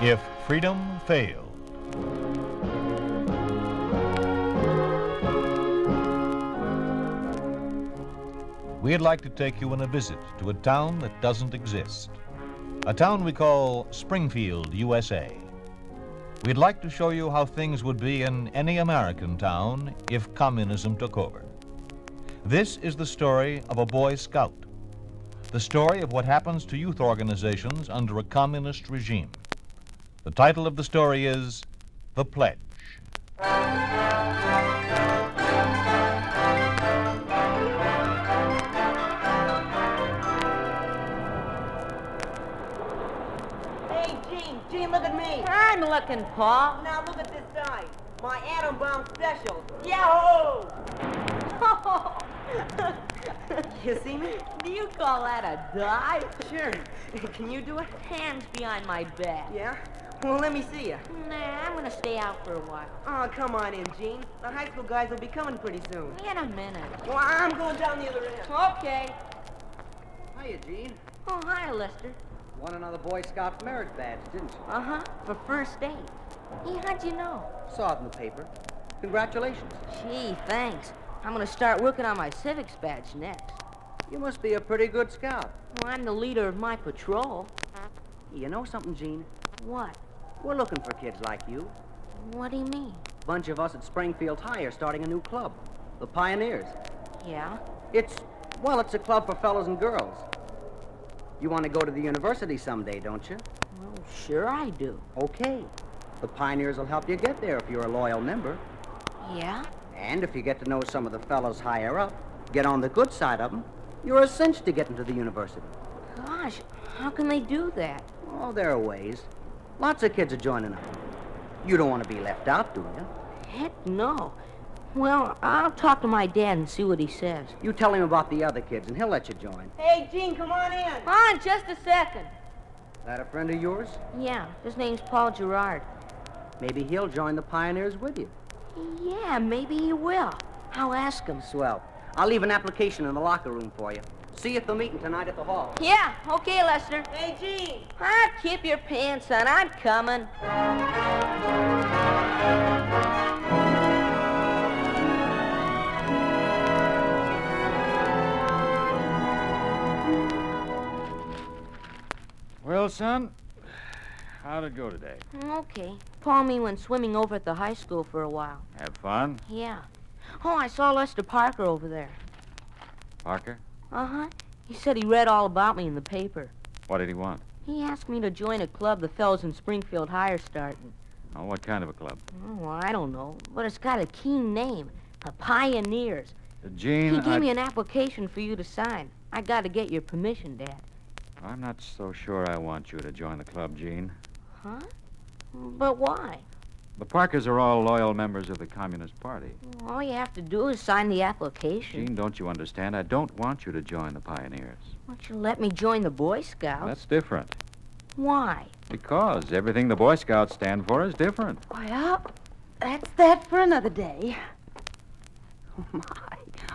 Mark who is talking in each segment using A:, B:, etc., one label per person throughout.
A: If Freedom Failed. We'd like to take you on a visit to a town that doesn't exist. A town we call Springfield, USA. We'd like to show you how things would be in any American town if communism took over. This is the story of a Boy Scout. The story of what happens to youth organizations under a communist regime. The title of the story is The Pledge.
B: Gene, look at me.
C: I'm looking, Paul.
B: Now look at this side. My atom bomb special. Yahoo! You see me?
C: Do you call that a dive?
B: Sure. Can you do it?
C: Hands behind my back.
B: Yeah? Well, let me see you.
C: Nah, I'm gonna stay out for a while.
B: Oh, come on in, Gene. The high school guys will be coming pretty soon.
C: In a minute.
B: Well, I'm going down the other end.
C: Okay.
D: Hiya, Gene.
C: Oh, hi, Lester.
D: Won another Boy Scout merit badge, didn't you?
C: Uh-huh, for first aid. Hey, how'd you know?
D: Saw it in the paper. Congratulations.
C: Gee, thanks. I'm gonna start working on my civics badge next.
D: You must be a pretty good scout.
C: Well, I'm the leader of my patrol.
D: You know something, Gene?
C: What?
D: We're looking for kids like you.
C: What do you mean?
D: A bunch of us at Springfield High are starting a new club, the Pioneers.
C: Yeah?
D: It's a club for fellows and girls. You want to go to the university someday, don't you?
C: Well, sure I do.
D: Okay. The Pioneers will help you get there if you're a loyal member.
C: Yeah?
D: And if you get to know some of the fellows higher up, get on the good side of them, you're a cinch to get into the university.
C: Gosh, how can they do that?
D: Oh, there are ways. Lots of kids are joining up. You don't want to be left out, do you?
C: Heck no. Well, I'll talk to my dad and see what he says.
D: You tell him about the other kids, and he'll let you join.
B: Hey, Gene, come on in.
C: On, just a second.
D: That a friend of yours?
C: Yeah, his name's Paul Gerard.
D: Maybe he'll join the Pioneers with you.
C: Yeah, maybe he will. I'll ask him.
D: Swell. I'll leave an application in the locker room for you. See you at the meeting tonight at the hall.
C: Yeah, okay, Lester.
B: Hey, Gene.
C: Keep your pants on. I'm coming.
E: Well, son, how'd it go today?
C: Okay. Paul and me went swimming over at the high school for a while.
E: Have fun?
C: Yeah. Oh, I saw Lester Parker over there.
E: Parker?
C: Uh-huh. He said he read all about me in the paper.
E: What did he want?
C: He asked me to join a club the fellows in Springfield High are starting.
E: Oh, what kind of a club?
C: Oh, I don't know, but it's got a keen name. The Pioneers.
E: Gene,
C: He gave me an application for you to sign. I got to get your permission, Dad.
E: I'm not so sure I want you to join the club, Gene.
C: Huh? But why?
E: The Parkers are all loyal members of the Communist Party.
C: All you have to do is sign the application.
E: Gene, don't you understand? I don't want you to join the Pioneers.
C: Won't you let me join the Boy Scouts?
E: That's different.
C: Why?
E: Because everything the Boy Scouts stand for is different.
F: Well, that's that for another day. Oh, my.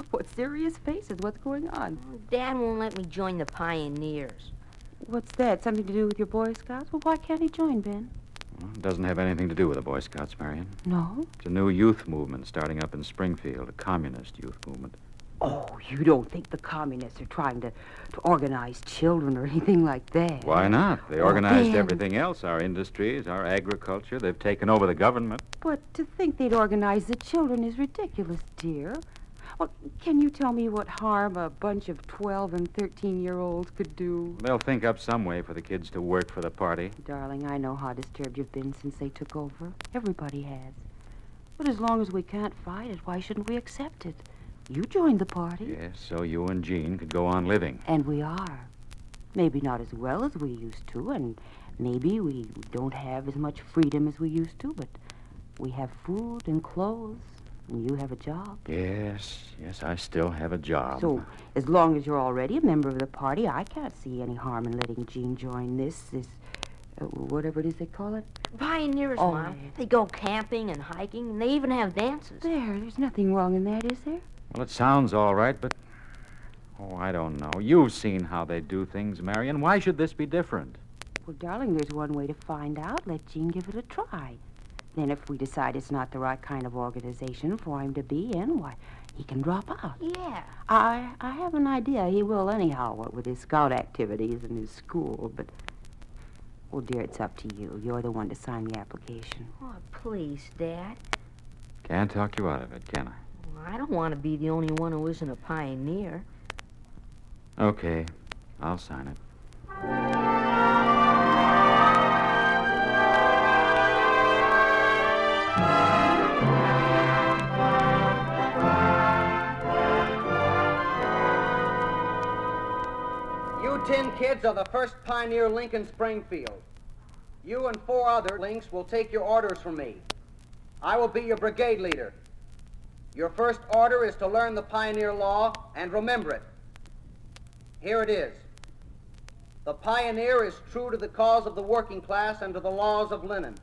F: What serious faces. What's going on?
C: Dad won't let me join the Pioneers.
F: What's that? Something to do with your Boy Scouts? Well, why can't he join, Ben?
E: Well, it doesn't have anything to do with the Boy Scouts, Marion.
F: No?
E: It's a new youth movement starting up in Springfield, a communist youth movement.
F: Oh, you don't think the communists are trying to organize children or anything like that?
E: Why not? They
F: Oh,
E: organized
F: Ben.
E: everything else, our industries, our agriculture. They've taken over the government.
F: But to think they'd organize the children is ridiculous, dear. Well, can you tell me what harm a bunch of 12 and 13-year-olds could do?
E: They'll think up some way for the kids to work for the party.
F: Darling, I know how disturbed you've been since they took over. Everybody has. But as long as we can't fight it, why shouldn't we accept it? You joined the party.
E: Yes, so you and Jean could go on living.
F: And we are. Maybe not as well as we used to, and maybe we don't have as much freedom as we used to, but we have food and clothes, and you have a job.
E: Yes, I still have a job.
F: So, as long as you're already a member of the party, I can't see any harm in letting Jean join this whatever it is they call it.
C: Pioneers,
F: Oh,
C: Mom.
F: yeah.
C: They go camping and hiking, and they even have dances.
F: There's nothing wrong in that, is there?
E: Well, it sounds all right, but... Oh, I don't know. You've seen how they do things, Marion. Why should this be different?
F: Well, darling, there's one way to find out. Let Gene give it a try. Then if we decide it's not the right kind of organization for him to be in, why, he can drop out.
C: Yeah.
F: I have an idea he will anyhow, what with his scout activities and his school, but... Well, dear, it's up to you. You're the one to sign the application.
C: Oh, please, Dad.
E: Can't talk you out of it, can I?
C: I don't want to be the only one who isn't a pioneer.
E: Okay, I'll sign it.
D: You 10 kids are the first pioneer link in Springfield. You and 4 other links will take your orders from me. I will be your brigade leader. Your first order is to learn the pioneer law and remember it. Here it is. The pioneer is true to the cause of the working class and to the laws of Lenin.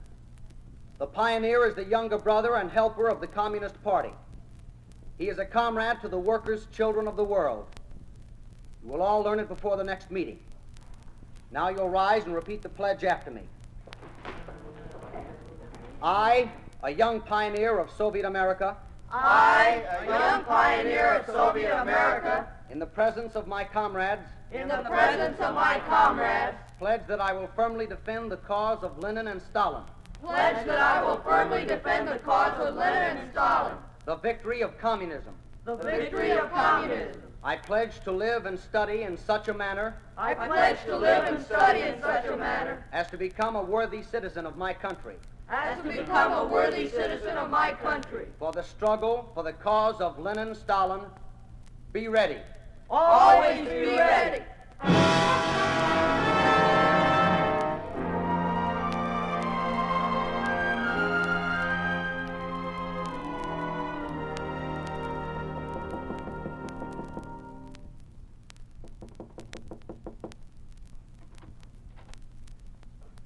D: The pioneer is the younger brother and helper of the Communist Party. He is a comrade to the workers, children of the world. You will all learn it before the next meeting. Now you'll rise and repeat the pledge after me. I, a young pioneer of Soviet America.
B: I, a young pioneer of Soviet America,
D: In the presence of my comrades.
B: in the presence of my comrades,
D: Pledge that I will firmly defend the cause of Lenin and Stalin.
B: pledge that I will firmly defend the cause of Lenin and Stalin,
D: The victory of communism.
B: the victory of communism.
D: I pledge to live and study in such a manner
B: I pledge to live and study in such a manner
D: as to become a worthy citizen of my country.
B: as to become a worthy citizen of my country.
D: For the struggle for the cause of Lenin, Stalin, be ready.
B: Always be ready.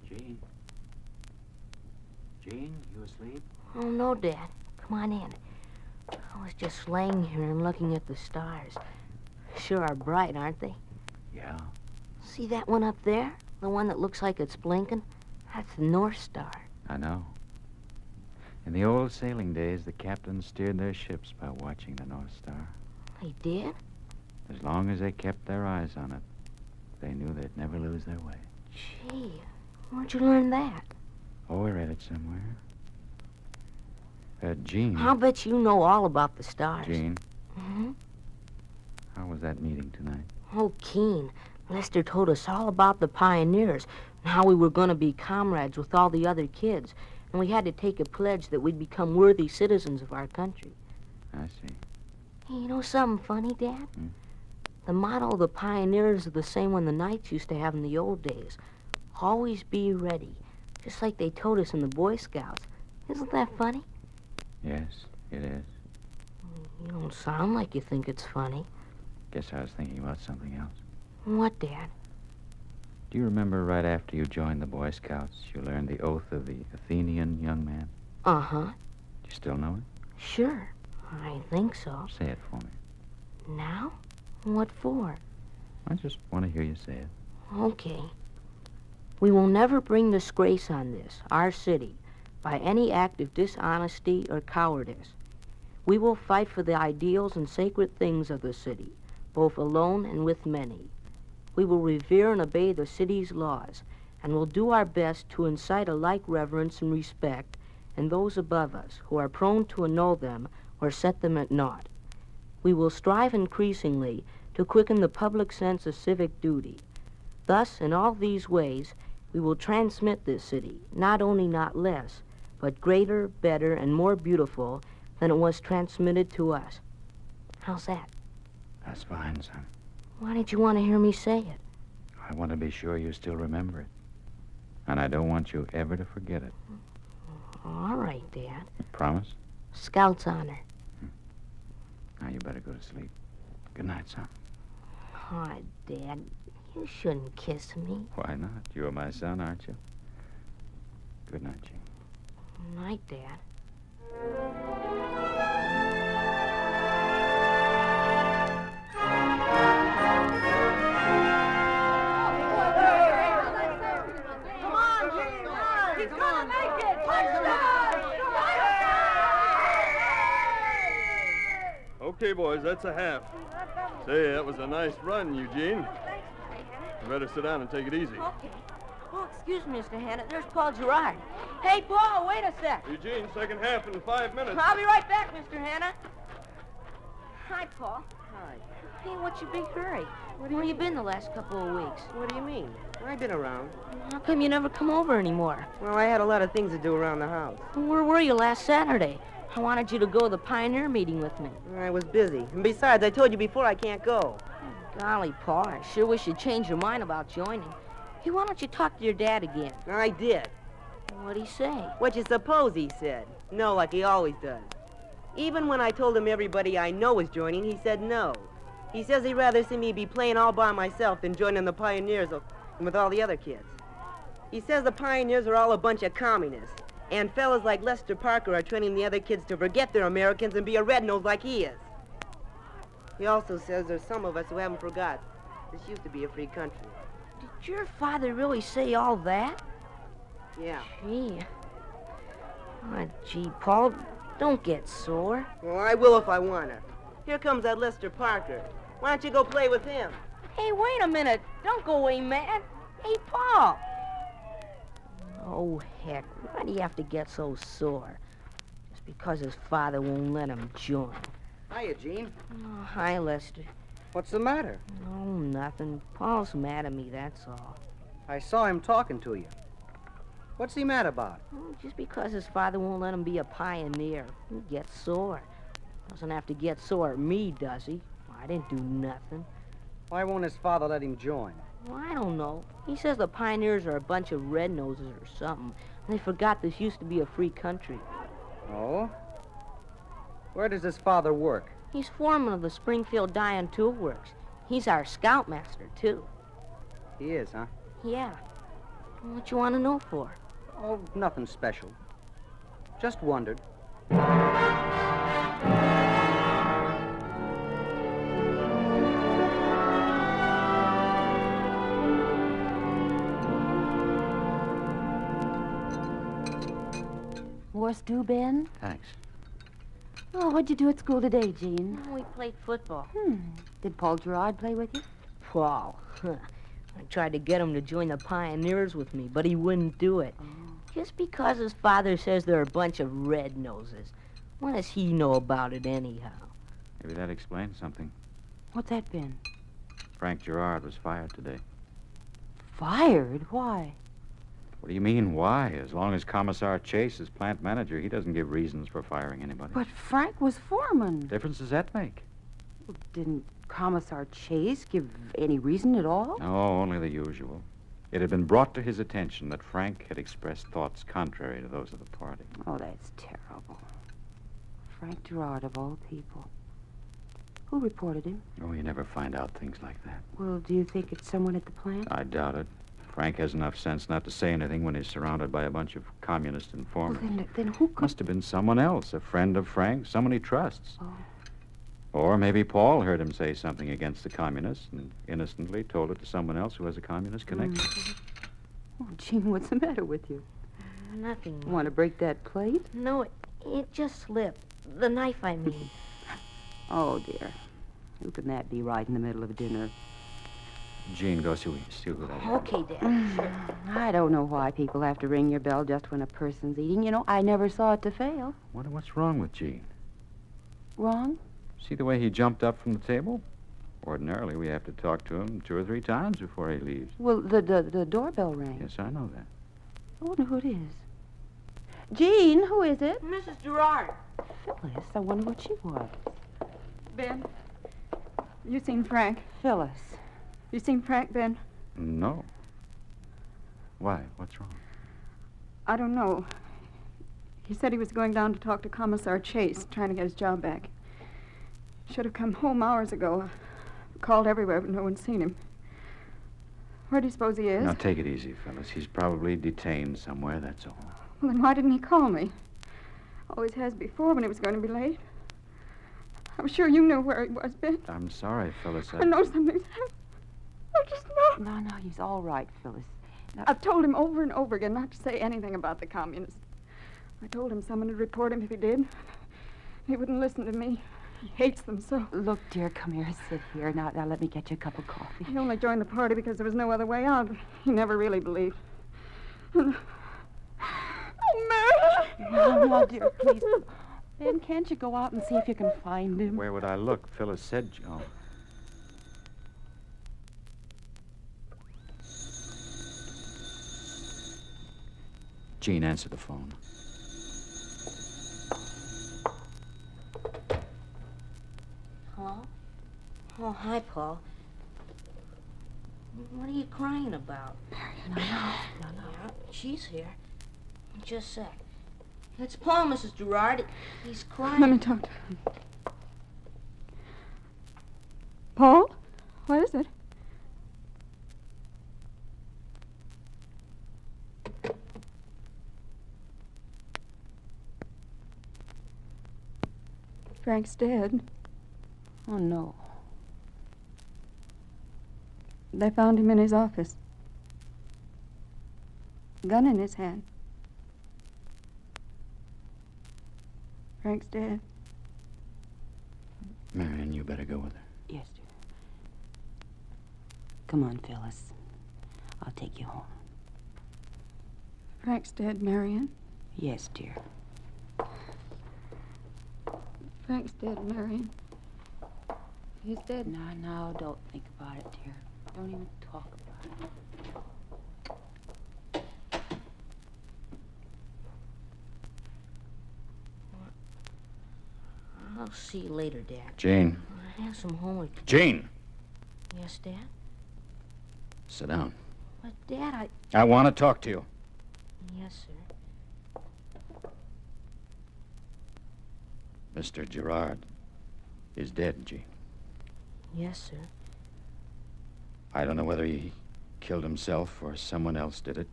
E: Gene? Gene, you asleep?
C: Oh, no, Dad. Come on in. I was just laying here and looking at the stars. Sure are bright, aren't they?
E: Yeah.
C: See that one up there? The one that looks like it's blinking? That's the North Star.
E: I know. In the old sailing days, the captains steered their ships by watching the North Star.
C: They did?
E: As long as they kept their eyes on it, they knew they'd never lose their way.
C: Gee, where'd you learn that?
E: Oh, I read it somewhere. Gene.
C: I'll bet you know all about the stars.
E: Gene,
C: Mm-hmm.
E: how was that meeting tonight?
C: Oh, keen. Lester told us all about the pioneers and how we were going to be comrades with all the other kids. And we had to take a pledge that we'd become worthy citizens of our country.
E: I see.
C: Hey, you know something funny, Dad?
E: Hmm?
C: The motto of the pioneers is the same one the Knights used to have in the old days. Always be ready. Just like they told us in the Boy Scouts. Isn't that funny?
E: Yes, it is.
C: You don't sound like you think it's funny.
E: Guess I was thinking about something else.
C: What, Dad?
E: Do you remember right after you joined the Boy Scouts, you learned the oath of the Athenian young man?
C: Uh-huh.
E: Do you still know it?
C: Sure. I think so.
E: Say it for me.
C: Now? What for?
E: I just want to hear you say it.
C: Okay. We will never bring disgrace on this, our city, by any act of dishonesty or cowardice. We will fight for the ideals and sacred things of the city, both alone and with many. We will revere and obey the city's laws, and will do our best to incite a like reverence and respect in those above us who are prone to annul them or set them at naught. We will strive increasingly to quicken the public sense of civic duty. Thus, in all these ways, we will transmit this city, not only not less, but greater, better, and more beautiful than it was transmitted to us. How's that?
E: That's fine, son.
C: Why did you want to hear me say it?
E: I want to be sure you still remember it. And I don't want you ever to forget it.
C: All right, Dad.
E: Promise?
C: Scout's honor.
E: Now you better go to sleep. Good night, son.
C: Oh, Dad, you shouldn't kiss me.
E: Why not? You're my son, aren't you? Good night, Gene.
C: Night, Dad.
B: He's gonna make it! Touchdown!
G: Okay, boys, that's a half. Say, that was a nice run, Eugene. You better sit down and take it easy.
C: Okay. Oh, excuse me, Mr. Hanna. There's Paul Gerard. Hey, Paul, wait a sec.
G: Eugene, second half in 5 minutes.
C: I'll be right back, Mr. Hanna. Hi, Paul.
B: Hi.
C: Hey, what's your big hurry? Where you been the last couple of weeks?
B: What do you mean? I've been around.
C: How come you never come over anymore?
B: Well, I had a lot of things to do around the house.
C: Where were you last Saturday? I wanted you to go to the Pioneer meeting with me.
B: I was busy. And besides, I told you before I can't go.
C: Golly, Paul, I sure wish you'd change your mind about joining. Hey, why don't you talk to your dad again?
B: I did.
C: What'd he say?
B: What you suppose he said? No, like he always does. Even when I told him everybody I know was joining, he said no. He says he'd rather see me be playing all by myself than joining the Pioneers with all the other kids. He says the Pioneers are all a bunch of communists, and fellas like Lester Parker are training the other kids to forget they're Americans and be a red-nose like he is. He also says there's some of us who haven't forgot. This used to be a free country.
C: Did your father really say all that?
B: Yeah.
C: Gee. Oh, gee, Paul, don't get sore.
B: Well, I will if I want to. Here comes that Lester Parker. Why don't you go play with him?
C: Hey, wait a minute. Don't go away, man. Hey, Paul. Oh, heck. Why do you have to get so sore? Just because his father won't let him join.
D: Hiya, Gene.
C: Oh, hi, Lester.
D: What's the matter?
C: Oh, nothing. Paul's mad at me, that's all.
D: I saw him talking to you. What's he mad about?
C: Oh, just because his father won't let him be a pioneer. He gets sore. Doesn't have to get sore at me, does he? I didn't do nothing.
D: Why won't his father let him join?
C: Well, I don't know. He says the pioneers are a bunch of red-noses or something. They forgot this used to be a free country.
D: Oh? Where does his father work?
C: He's foreman of the Springfield Dye and Tool Works. He's our scoutmaster, too.
D: He is, huh?
C: Yeah. What you want to know for?
D: Oh, nothing special. Just wondered.
F: More stew, Ben?
E: Thanks.
F: Oh, what'd you do at school today, Jean?
C: We played football.
F: Did Paul Gerard play with you?
C: Paul. I tried to get him to join the Pioneers with me, but he wouldn't do it. Just because his father says they're a bunch of red-noses. What does he know about it anyhow?
E: Maybe that explains something.
F: What's that, Ben?
E: Frank Gerard was fired today.
F: Fired? Why?
E: What do you mean, why? As long as Commissar Chase is plant manager, he doesn't give reasons for firing anybody.
F: But Frank was foreman.
E: What difference does that make?
F: Didn't Commissar Chase give any reason at all?
E: No, only the usual. It had been brought to his attention that Frank had expressed thoughts contrary to those of the party.
F: Oh, that's terrible. Frank Gerard, of all people. Who reported him?
E: Oh, you never find out things like that.
F: Well, do you think it's someone at the plant?
E: I doubt it. Frank has enough sense not to say anything when he's surrounded by a bunch of communist
F: Well,
E: informers.
F: then who could...
E: Must have been someone else, a friend of Frank, someone he trusts.
F: Oh.
E: Or maybe Paul heard him say something against the communists and innocently told it to someone else who has a communist connection.
F: Oh, Jean, what's the matter with you?
C: Nothing.
F: Want to break that plate?
C: No, it just slipped. The knife, I mean.
F: Oh, dear. Who can that be right in the middle of dinner?
E: Gene, go see who that is.
C: Okay, Dad. Sure.
F: I don't know why people have to ring your bell just when a person's eating. You know, I never saw it to fail.
E: What's wrong with Gene?
F: Wrong?
E: See the way he jumped up from the table? Ordinarily, we have to talk to him 2 or 3 times before he leaves.
F: Well, the doorbell rang.
E: Yes, I know that.
F: I wonder who it is. Jean, who is it?
C: Mrs. Gerard.
F: Phyllis. I wonder what she was.
H: Ben, you seen Frank?
F: Phyllis.
H: You seen Frank, Ben?
E: No. Why? What's wrong?
H: I don't know. He said he was going down to talk to Commissar Chase, trying to get his job back. Should have come home hours ago. Called everywhere, but no one's seen him. Where do you suppose he is?
E: Now, take it easy, Phyllis. He's probably detained somewhere, that's all.
H: Well, then why didn't he call me? Always has before when he was going to be late. I'm sure you knew where he was, Ben.
E: I'm sorry, Phyllis.
H: I know something's happened. I just know.
F: No, he's all right, Phyllis.
H: I've told him over and over again not to say anything about the communists. I told him someone would report him if he did. He wouldn't listen to me. He hates them so.
F: Look, dear, come here, sit here. Now let me get you a cup of coffee.
H: He only joined the party because there was no other way out. He never really believed. Oh, Mary!
F: No, dear, please. Ben, can't you go out and see if you can find him?
E: Where would I look? Phyllis said, Joe. Jean, answer the phone.
C: Hello? Oh, hi, Paul. What are you crying about?
F: No.
C: Yeah, she's here. Just a sec. It's Paul, Mrs. Gerard. He's crying.
H: Let me talk to him. Paul? What is it? Frank's dead.
F: Oh, no.
H: They found him in his office. Gun in his hand. Frank's dead.
E: Marion, you better go with her.
F: Yes, dear. Come on, Phyllis. I'll take you home.
H: Frank's dead, Marion.
F: Yes, dear.
H: Frank's dead, Marion. He's dead.
F: No, don't think about it, dear. Don't even talk about it.
C: I'll see you later, Dad.
E: Jean.
C: I have some homework.
E: Jean!
C: Yes, Dad?
E: Sit down.
C: But, Dad,
E: I want to talk to you.
C: Yes, sir.
E: Mr. Gerard is dead, Jean.
C: Yes, sir.
E: I don't know whether he killed himself or someone else did it,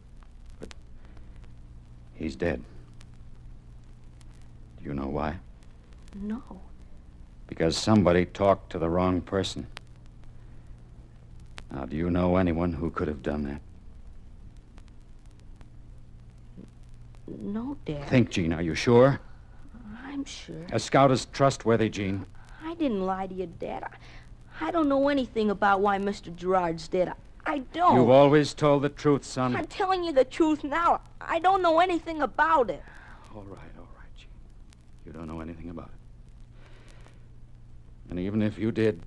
E: but he's dead. Do you know why?
C: No.
E: Because somebody talked to the wrong person. Now, do you know anyone who could have done that?
C: No, Dad.
E: Think, Jean. Are you sure?
C: I'm sure.
E: A scout is trustworthy, Jean.
C: I didn't lie to you, Dad. I don't know anything about why Mr. Gerard's dead. I don't.
E: You've always told the truth, son.
C: I'm telling you the truth now. I don't know anything about it.
E: All right, Jean. You don't know anything about it. And even if you did,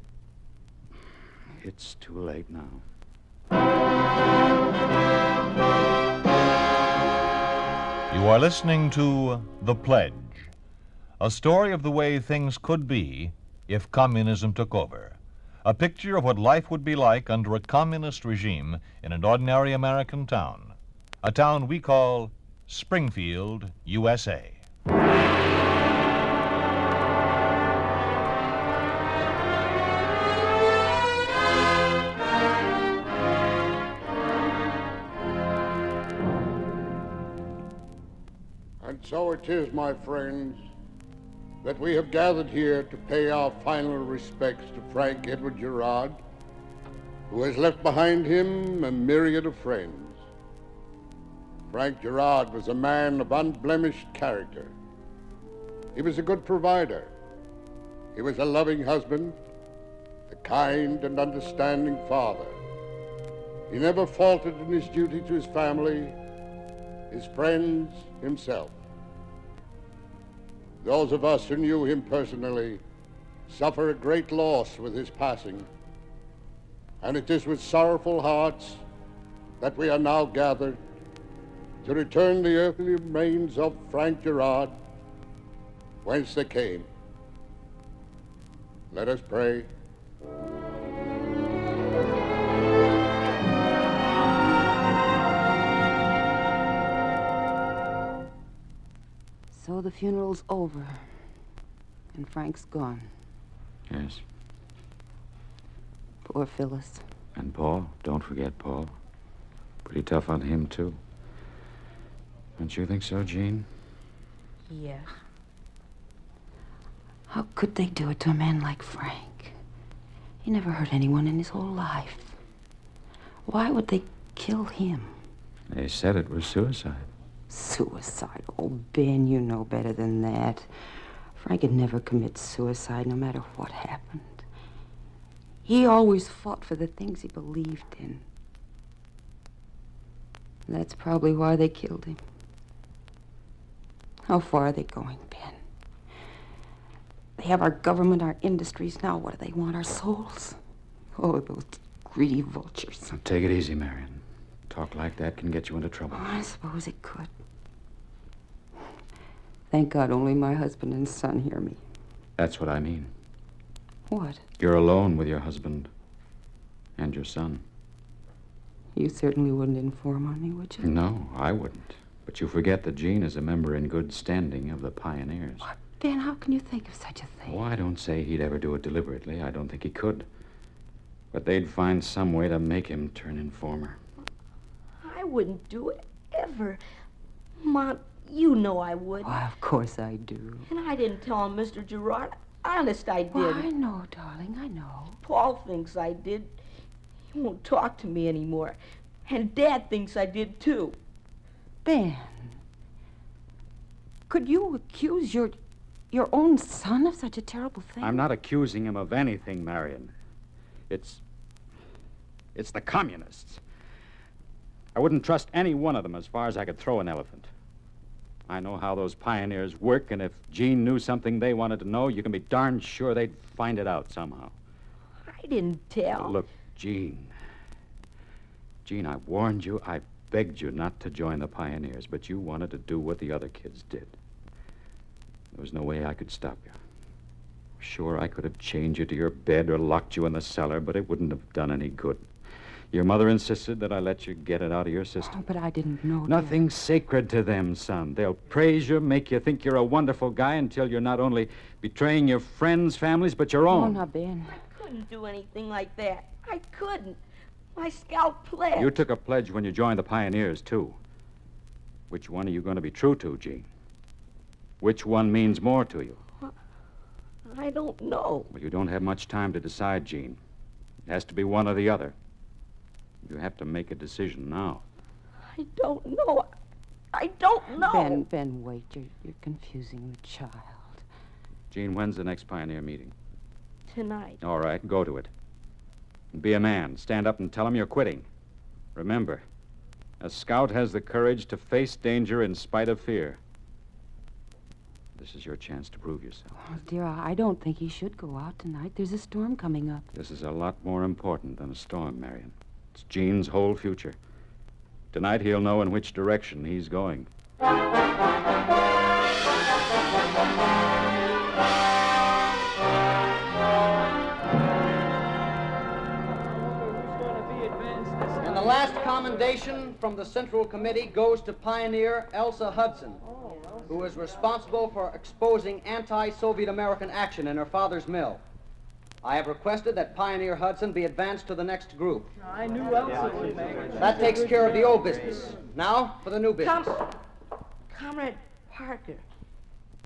E: it's too late now.
A: You are listening to The Pledge, a story of the way things could be if communism took over. A picture of what life would be like under a communist regime in an ordinary American town. A town we call Springfield, USA.
I: And so it is, my friends, that we have gathered here to pay our final respects to Frank Edward Gerard, who has left behind him a myriad of friends. Frank Gerard was a man of unblemished character. He was a good provider. He was a loving husband, a kind and understanding father. He never faltered in his duty to his family, his friends, himself. Those of us who knew him personally suffer a great loss with his passing, and it is with sorrowful hearts that we are now gathered to return the earthly remains of Frank Gerard whence they came. Let us pray.
F: So the funeral's over, and Frank's gone.
E: Yes.
F: Poor Phyllis.
E: And Paul. Don't forget Paul. Pretty tough on him, too. Don't you think so, Jean?
C: Yes.
F: How could they do it to a man like Frank? He never hurt anyone in his whole life. Why would they kill him?
E: They said it was suicide.
F: Suicide? Oh, Ben, you know better than that. Frank would never commit suicide, no matter what happened. He always fought for the things he believed in. That's probably why they killed him. How far are they going, Ben? They have our government, our industries. Now what do they want? Our souls? Oh, those greedy vultures.
E: Now, take it easy, Marion. Talk like that can get you into trouble.
F: Oh, I suppose it could. Thank God only my husband and son hear me.
E: That's what I mean.
F: What?
E: You're alone with your husband and your son.
F: You certainly wouldn't inform on me, would you?
E: No, I wouldn't. But you forget that Gene is a member in good standing of the Pioneers.
F: What? Ben, how can you think of such a thing?
E: Oh, I don't say he'd ever do it deliberately. I don't think he could. But they'd find some way to make him turn informer.
C: I wouldn't do it, ever. Mom, you know I would.
F: Why, of course I do.
C: And I didn't tell him, Mr. Gerard. Honest, I did.
F: Well, I know, darling, I know.
C: Paul thinks I did. He won't talk to me anymore. And Dad thinks I did, too.
F: Ben, could you accuse your own son of such a terrible thing?
E: I'm not accusing him of anything, Marion. It's the communists. I wouldn't trust any one of them as far as I could throw an elephant. I know how those pioneers work, and if Gene knew something they wanted to know, you can be darn sure they'd find it out somehow.
C: I didn't tell.
E: But look, Gene, I warned you, I begged you not to join the Pioneers, but you wanted to do what the other kids did. There was no way I could stop you. Sure, I could have chained you to your bed or locked you in the cellar, but it wouldn't have done any good. Your mother insisted that I let you get it out of your system.
F: Oh, but I didn't know.
E: Nothing's sacred to them, son. They'll praise you, make you think you're a wonderful guy until you're not only betraying your friends' families, but your own.
F: Oh, now, Ben.
C: I couldn't do anything like that. I couldn't. My scout pledge.
E: You took a pledge when you joined the Pioneers, too. Which one are you going to be true to, Gene? Which one means more to you?
C: I don't know.
E: Well, you don't have much time to decide, Gene. It has to be one or the other. You have to make a decision now.
C: I don't know. I don't know.
F: Ben, wait. You're confusing the child.
E: Gene, when's the next Pioneer meeting?
C: Tonight.
E: All right, go to it. And be a man. Stand up and tell them you're quitting. Remember, a scout has the courage to face danger in spite of fear. This is your chance to prove yourself.
F: Oh, dear, I don't think he should go out tonight. There's a storm coming up.
E: This is a lot more important than a storm, Marion. It's Gene's whole future. Tonight he'll know in which direction he's going.
D: And the last commendation from the Central Committee goes to Pioneer Elsa Hudson, who is responsible for exposing anti-Soviet American action in her father's mill. I have requested that Pioneer Hudson be advanced to the next group.
B: I knew Elsa would make it.
D: That takes care of the old business. Now for the new business.
C: Comrade Parker,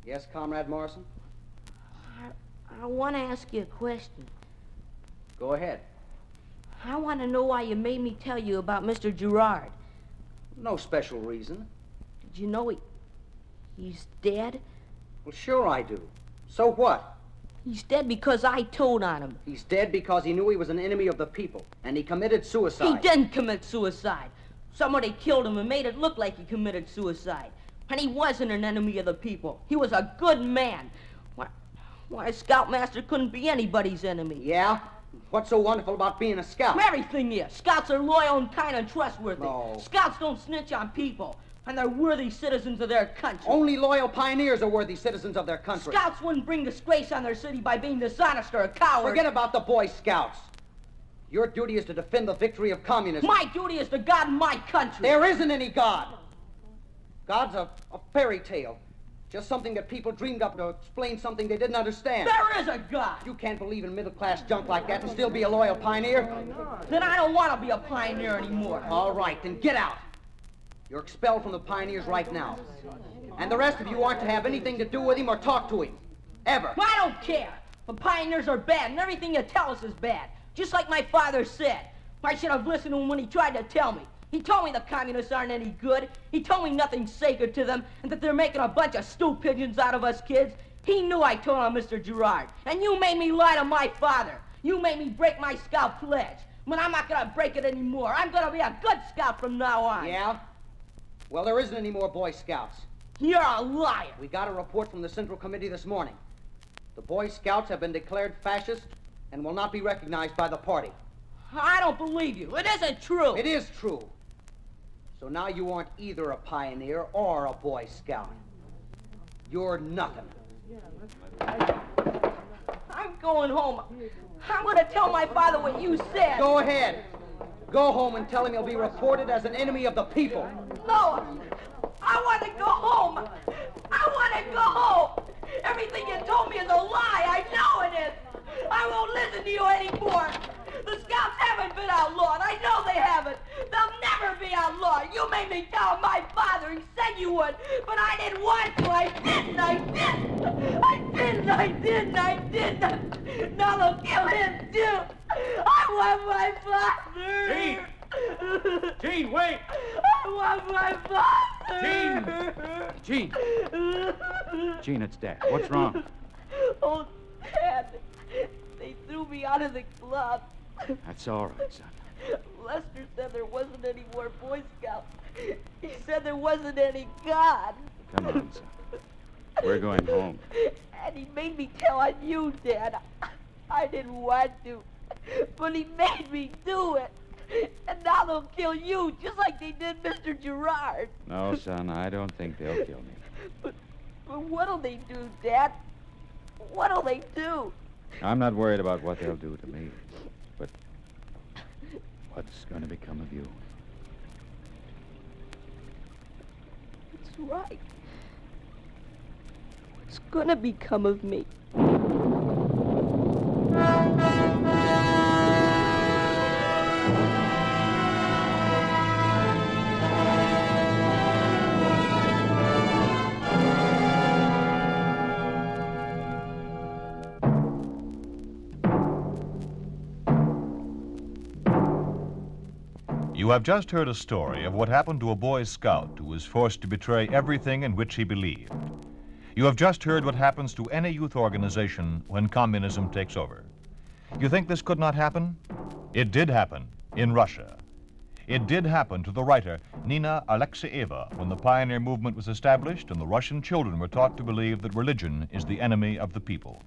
D: Yes, Comrade Morrison?
C: I want to ask you a question.
D: Go ahead.
C: I want to know why you made me tell you about Mr. Gerard.
D: No special reason.
C: Did you know he's dead?
D: Well, sure I do. So what?
C: He's dead because I told on him.
D: He's dead because he knew he was an enemy of the people, and he committed suicide.
C: He didn't commit suicide. Somebody killed him and made it look like he committed suicide. And he wasn't an enemy of the people. He was a good man. Why, a scoutmaster couldn't be anybody's enemy.
D: Yeah? What's so wonderful about being a scout?
C: Everything is. Scouts are loyal and kind and trustworthy.
D: No.
C: Scouts don't snitch on people. And they're worthy citizens of their country.
D: Only loyal pioneers are worthy citizens of their country.
C: Scouts wouldn't bring disgrace on their city by being dishonest or a coward.
D: Forget about the Boy Scouts. Your duty is to defend the victory of communism.
C: My duty is to God my country.
D: There isn't any God. God's a fairy tale. Just something that people dreamed up to explain something they didn't understand.
C: There is a God.
D: You can't believe in middle-class junk like that and still be a loyal pioneer?
C: Then I don't want to be a pioneer anymore.
D: All right, then get out. You're expelled from the Pioneers right now. And the rest of you aren't to have anything to do with him or talk to him. Ever.
C: I don't care. The pioneers are bad, and everything you tell us is bad. Just like my father said. I should have listened to him when he tried to tell me. He told me the communists aren't any good. He told me nothing's sacred to them and that they're making a bunch of stool pigeons out of us kids. He knew I told him, Mr. Gerard. And you made me lie to my father. You made me break my scout pledge. But I'm not gonna break it anymore. I'm gonna be a good scout from now on.
D: Yeah? Well, there isn't any more Boy Scouts.
C: You're a liar.
D: We got a report from the Central Committee this morning. The Boy Scouts have been declared fascist and will not be recognized by the party.
C: I don't believe you. It isn't true.
D: It is true. So now you aren't either a pioneer or a Boy Scout. You're nothing.
C: I'm going home. I'm gonna tell my father what you said.
D: Go ahead. Go home and tell him you'll be reported as an enemy of the people.
C: No, I want to go home. I want to go home. Everything you told me is a lie. I know it is. I won't listen to you anymore. The Scouts haven't been outlawed. I know they haven't. They'll never be outlawed. You made me tell my father. He said you would, but I didn't want to. I didn't. Now they'll kill him too. I want my father.
E: Gene, wait!
C: I want my father.
E: Gene, Gene, it's Dad. What's wrong?
C: Oh, Dad, they threw me out of the club.
E: That's all right, son.
C: Lester said there wasn't any more Boy Scouts. He said there wasn't any God.
E: Come on, son. We're going home.
C: And he made me tell on you, Dad. I didn't want to, but he made me do it. And now they'll kill you, just like they did Mr. Gerard.
E: No, son, I don't think they'll kill me.
C: But what'll they do, Dad? What'll they do?
E: I'm not worried about what they'll do to me, but what's going to become of you?
C: That's right. What's gonna become of me?
A: You have just heard a story of what happened to a Boy Scout who was forced to betray everything in which he believed. You have just heard what happens to any youth organization when communism takes over. You think this could not happen? It did happen in Russia. It did happen to the writer Nina Alexeyeva when the pioneer movement was established and the Russian children were taught to believe that religion is the enemy of the people.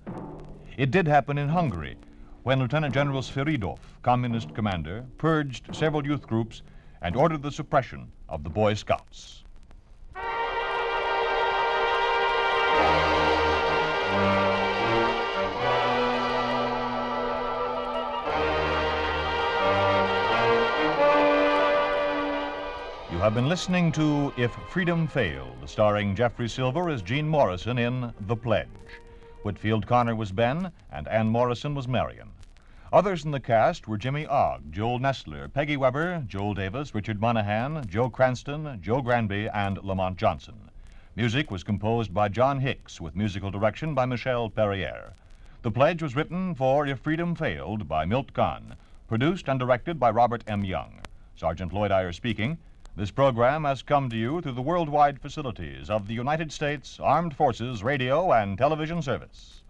A: It did happen in Hungary when Lieutenant General Sviridov, communist commander, purged several youth groups and ordered the suppression of the Boy Scouts. You have been listening to If Freedom Failed, starring Jeffrey Silver as Gene Morrison in The Pledge. Whitfield Connor was Ben, and Ann Morrison was Marion. Others in the cast were Jimmy Ogg, Joel Nestler, Peggy Weber, Joel Davis, Richard Monahan, Joe Cranston, Joe Granby, and Lamont Johnson. Music was composed by John Hicks, with musical direction by Michelle Perrier. The Pledge was written for If Freedom Failed by Milt Kahn, produced and directed by Robert M. Young. Sergeant Lloyd Iyer speaking. This program has come to you through the worldwide facilities of the United States Armed Forces Radio and Television Service.